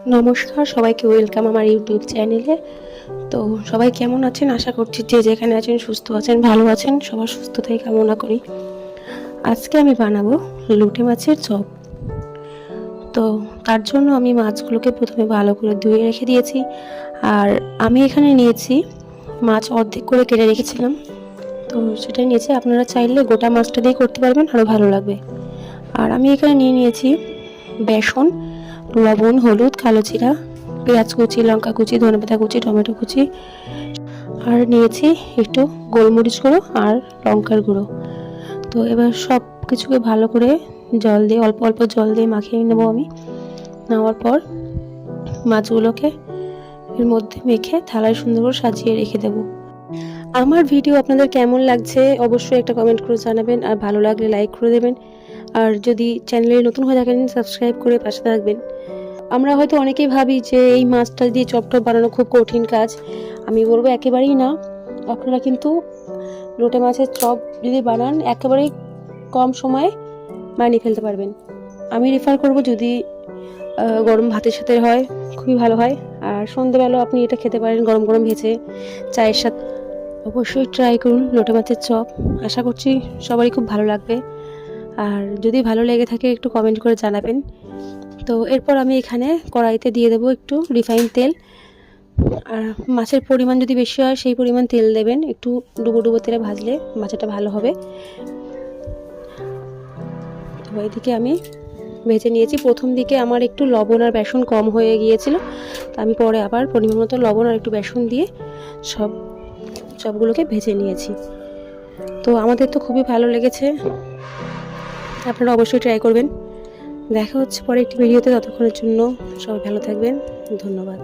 নমস্কার, সবাইকে ওয়েলকাম আমার ইউটিউব চ্যানেলে। তো সবাই কেমন আছেন? আশা করছি যে যেখানে আছেন সুস্থ আছেন, ভালো আছেন। সবার সুস্থতাই কামনা করি। আজকে আমি বানাবো লোটে মাছের চপ। তো তার জন্য আমি মাছগুলোকে প্রথমে ভালো করে ধুয়ে রেখে দিয়েছি। আর আমি এখানে নিয়েছি মাছ অর্ধেক করে কেটে রেখেছিলাম, তো সেটাই নিয়েছি। আপনারা চাইলে গোটা মাছটা দিয়ে করতে পারবেন, আরও ভালো লাগবে। আর আমি এখানে নিয়েছি বেসন, লবণ, হলুদ, কালো জিরা, পেঁয়াজ কুচি, লঙ্কা কুচি, ধনেপাতা কুচি, টমেটো কুচি, আর নিয়েছি একটু গোলমরিচ গুঁড়ো আর লঙ্কার গুঁড়ো। তো এবার সব কিছুকে ভালো করে জল দিয়ে, অল্প অল্প জল দিয়ে মাখিয়ে নেবো আমি। নেওয়ার পর মাছগুলোকে এর মধ্যে মেখে থালায় সুন্দর করে সাজিয়ে রেখে দেবো। আমার ভিডিও আপনাদের কেমন লাগছে অবশ্যই একটা কমেন্ট করে জানাবেন, আর ভালো লাগলে লাইক করে দেবেন। আর যদি চ্যানেলে নতুন হয়ে থাকেন সাবস্ক্রাইব করে পাশে থাকবেন। আমরা হয়তো অনেকেই ভাবি যে এই মাছটা দিয়ে চপ বানানো খুব কঠিন কাজ। আমি বলবো একেবারেই না। আপনারা কিন্তু লোটে মাছের চপ যদি বানান একেবারেই কম সময়ে বানিয়ে ফেলতে পারবেন। আমি রেফার করব যদি গরম ভাতের সাথে হয় খুবই ভালো হয়। আর সন্ধ্যেবেলাও আপনি এটা খেতে পারেন গরম গরম ভেজে চায়ের সাথে। অবশ্যই ট্রাই করুন লোটে মাছের চপ, আশা করছি সবারই খুব ভালো লাগবে। আর যদি ভালো লেগে থাকে একটু কমেন্ট করে জানাবেন। তো এরপর আমি এখানে কড়াইতে দিয়ে দেবো একটু রিফাইন তেল। আর মাছের পরিমাণ যদি বেশি হয় সেই পরিমাণ তেল দেবেন। একটু ডুবো ডুবো তেলে ভাজলে মাছটা ভালো হবে। তো এদিকে আমি ভেজে নিয়েছি। প্রথম দিকে আমার একটু লবণ আর বেসন কম হয়ে গিয়েছিল, তো আমি পরে আবার পরিমাণ মতো লবণ আর একটু বেসন দিয়ে সবগুলোকে ভেজে নিয়েছি। তো আমাদের তো খুবই ভালো লেগেছে, আপনারা অবশ্যই ট্রাই করবেন। দেখা হচ্ছে পরে একটি ভিডিওতে, ততক্ষণের জন্য সবাই ভালো থাকবেন। ধন্যবাদ।